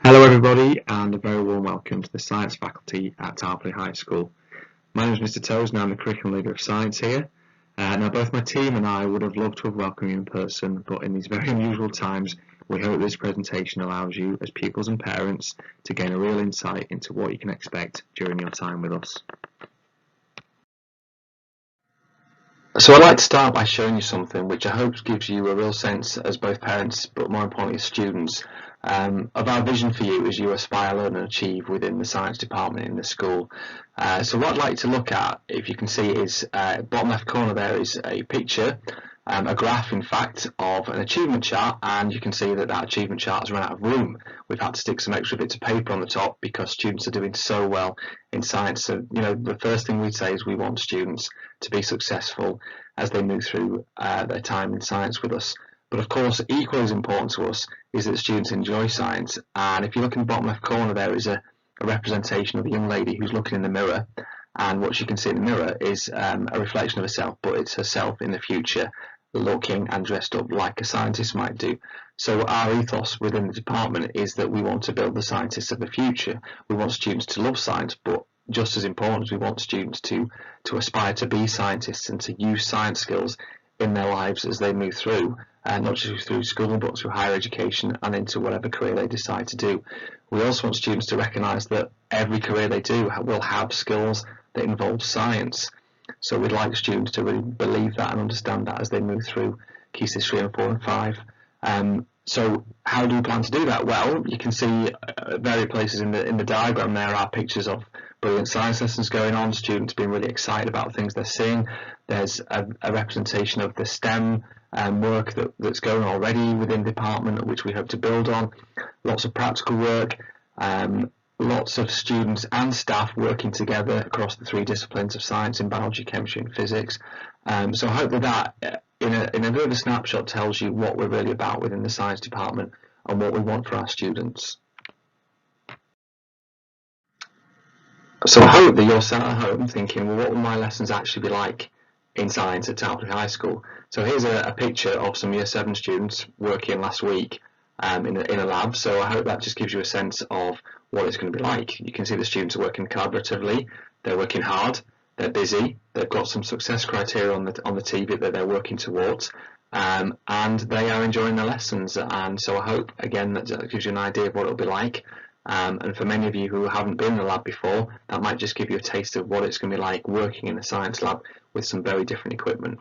Hello everybody and a very warm welcome to the Science faculty at Tarporley High School. My name is Mr Toes and I'm the Curriculum Leader of Science here. Now both my team and I would have loved to have welcomed you in person, but in these very unusual times we hope this presentation allows you as pupils and parents to gain a real insight into what you can expect during your time with us. So I'd like to start by showing you something which I hope gives you a real sense as both parents but more importantly as students of our vision for you as you aspire, learn and achieve within the science department in the school. So what I'd like to look at, if you can see, is bottom left corner there is a picture, a graph in fact, of an achievement chart, and you can see that that achievement chart has run out of room. We've had to stick some extra bits of paper on the top because students are doing so well in science. So, you know, the first thing we'd say is we want students to be successful as they move through their time in science with us. But of course, equally as important to us is that students enjoy science. And if you look in the bottom left corner, there is a representation of a young lady who's looking in the mirror. And what she can see in the mirror is a reflection of herself, but it's herself in the future, looking and dressed up like a scientist might do. So our ethos within the department is that we want to build the scientists of the future. We want students to love science, but just as important, we want students to aspire to be scientists and to use science skills in their lives as they move through, not just through school but through higher education and into whatever career they decide to do. We also want students to recognise that every career they do will have skills that involve science. So we'd like students to really believe that and understand that as they move through Key Stage 3 and 4 and 5. So how do we plan to do that? Well, you can see various places in the diagram there are pictures of brilliant science lessons going on, students being really excited about things they're seeing. There's a representation of the STEM work that's going on already within the department, which we hope to build on. Lots of practical work, lots of students and staff working together across the three disciplines of science in biology, chemistry and physics. So I hope that in a bit of a snapshot tells you what we're really about within the science department and what we want for our students. So I hope that you're sat at home thinking, well, what will my lessons actually be like in science at Tarporley High School? So here's a picture of some Year 7 students working last week in a lab. So I hope that just gives you a sense of what it's going to be like. You can see the students are working collaboratively, they're working hard, they're busy, they've got some success criteria on the TV that they're working towards, and they are enjoying their lessons. And so I hope, again, that gives you an idea of what it'll be like. And for many of you who haven't been in the lab before, that might just give you a taste of what it's going to be like working in a science lab with some very different equipment.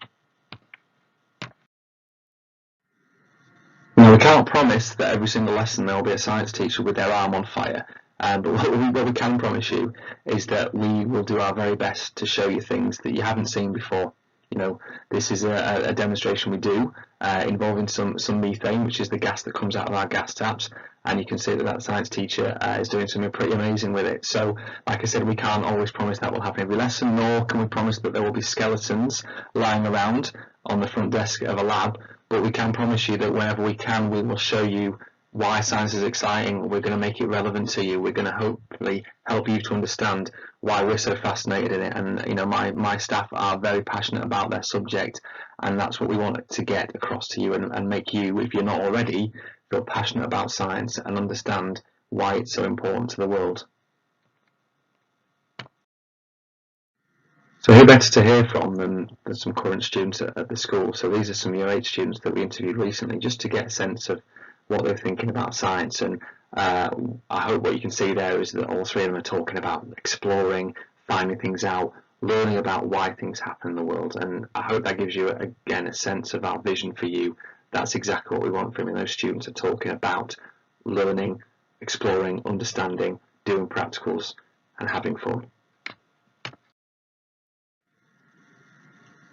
Now, we can't promise that every single lesson there will be a science teacher with their arm on fire, but what we can promise you is that we will do our very best to show you things that you haven't seen before. You know, this is a demonstration we do involving some methane, which is the gas that comes out of our gas taps, and you can see that science teacher is doing something pretty amazing with it. So, like I said, we can't always promise that will happen every lesson, nor can we promise that there will be skeletons lying around on the front desk of a lab, but we can promise you that whenever we can, we will show you why science is exciting. We're going to make it relevant to you. We're going to hopefully help you to understand why we're so fascinated in it. And you know, my staff are very passionate about their subject, and that's what we want to get across to you and make you, if you're not already, feel passionate about science and understand why it's so important to the world. So who better to hear from than some current students at the school? So these are some Year 8 students that we interviewed recently, just to get a sense of what they're thinking about science. And I hope what you can see there is that all three of them are talking about exploring, finding things out, learning about why things happen in the world. And I hope that gives you, again, a sense of our vision for you. That's exactly what we want from you. Those students are talking about learning, exploring, understanding, doing practicals and having fun.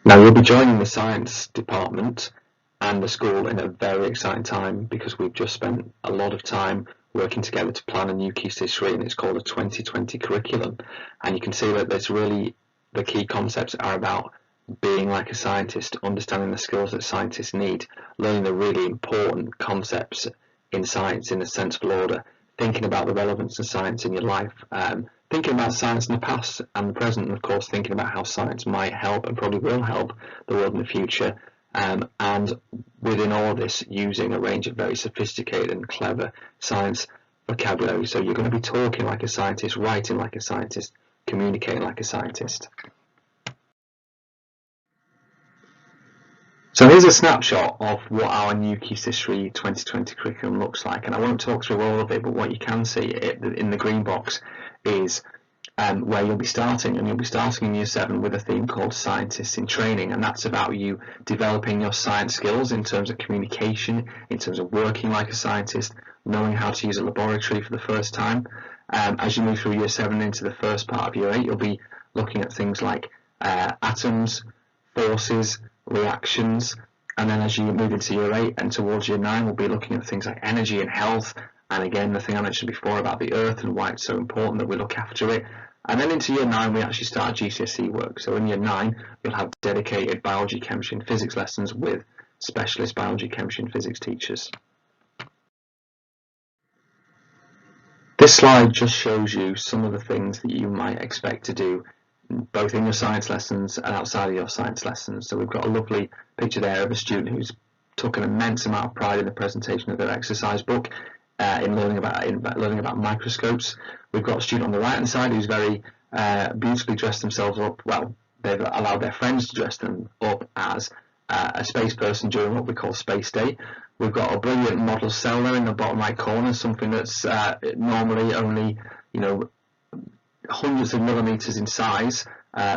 Now, you'll be joining the science department and the school in a very exciting time, because we've just spent a lot of time working together to plan a new Key Stage 3, and it's called a 2020 curriculum. And you can see that there's really, the key concepts are about being like a scientist, understanding the skills that scientists need, learning the really important concepts in science in a sensible order, thinking about the relevance of science in your life, thinking about science in the past and the present, and of course thinking about how science might help and probably will help the world in the future. And within all of this, using a range of very sophisticated and clever science vocabulary. So you're going to be talking like a scientist, writing like a scientist, communicating like a scientist. So here's a snapshot of what our new Key History 2020 curriculum looks like, and I won't talk through all of it, but what you can see in the green box is where you'll be starting, and you'll be starting in Year 7 with a theme called Scientists in Training, and that's about you developing your science skills in terms of communication, in terms of working like a scientist, knowing how to use a laboratory for the first time. As you move through Year 7 into the first part of Year 8, you'll be looking at things like atoms, forces, reactions, and then as you move into Year 8 and towards Year 9, we'll be looking at things like energy and health, and again the thing I mentioned before about the earth and why it's so important that we look after it. And then into Year 9 we actually start GCSE work. So in Year 9 you'll have dedicated biology, chemistry and physics lessons with specialist biology, chemistry and physics teachers. This slide just shows you some of the things that you might expect to do both in your science lessons and outside of your science lessons. So we've got a lovely picture there of a student who's took an immense amount of pride in the presentation of their exercise book, in learning about microscopes. We've got a student on the right hand side who's very beautifully dressed themselves up. Well, they've allowed their friends to dress them up as a space person during what we call Space Day. We've got a brilliant model cell there in the bottom right corner, something that's normally only, hundreds of millimeters in size,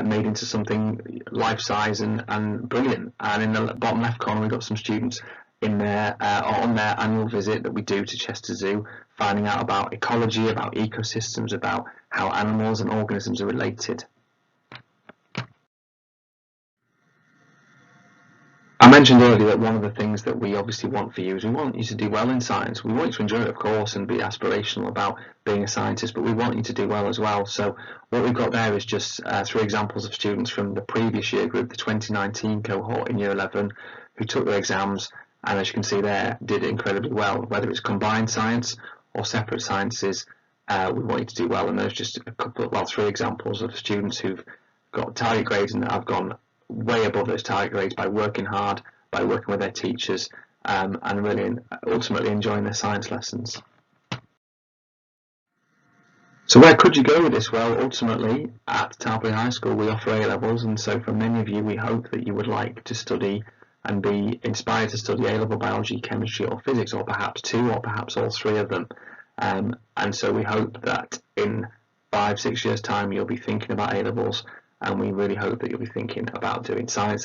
made into something life-size and brilliant. And in the bottom left corner we've got some students in their on their annual visit that we do to Chester Zoo, finding out about ecology, about ecosystems, about how animals and organisms are related. I mentioned earlier that one of the things that we obviously want for you is we want you to do well in science. We want you to enjoy it, of course, and be aspirational about being a scientist, but we want you to do well as well. So what we've got there is just 3 examples of students from the previous year group, the 2019 cohort in Year 11, who took their exams and, as you can see there, did incredibly well. Whether it's combined science or separate sciences, we want you to do well. And there's just a couple, well, 3 examples of students who've got target grades and have gone way above those target grades by working hard, by working with their teachers, and really ultimately enjoying their science lessons. So where could you go with this? Well, ultimately at Tarporley High School we offer A-levels, and so for many of you we hope that you would like to study and be inspired to study A-level biology, chemistry or physics, or perhaps 2 or perhaps all 3 of them. And so we hope that in 5-6 years time you'll be thinking about A-levels, and we really hope that you'll be thinking about doing science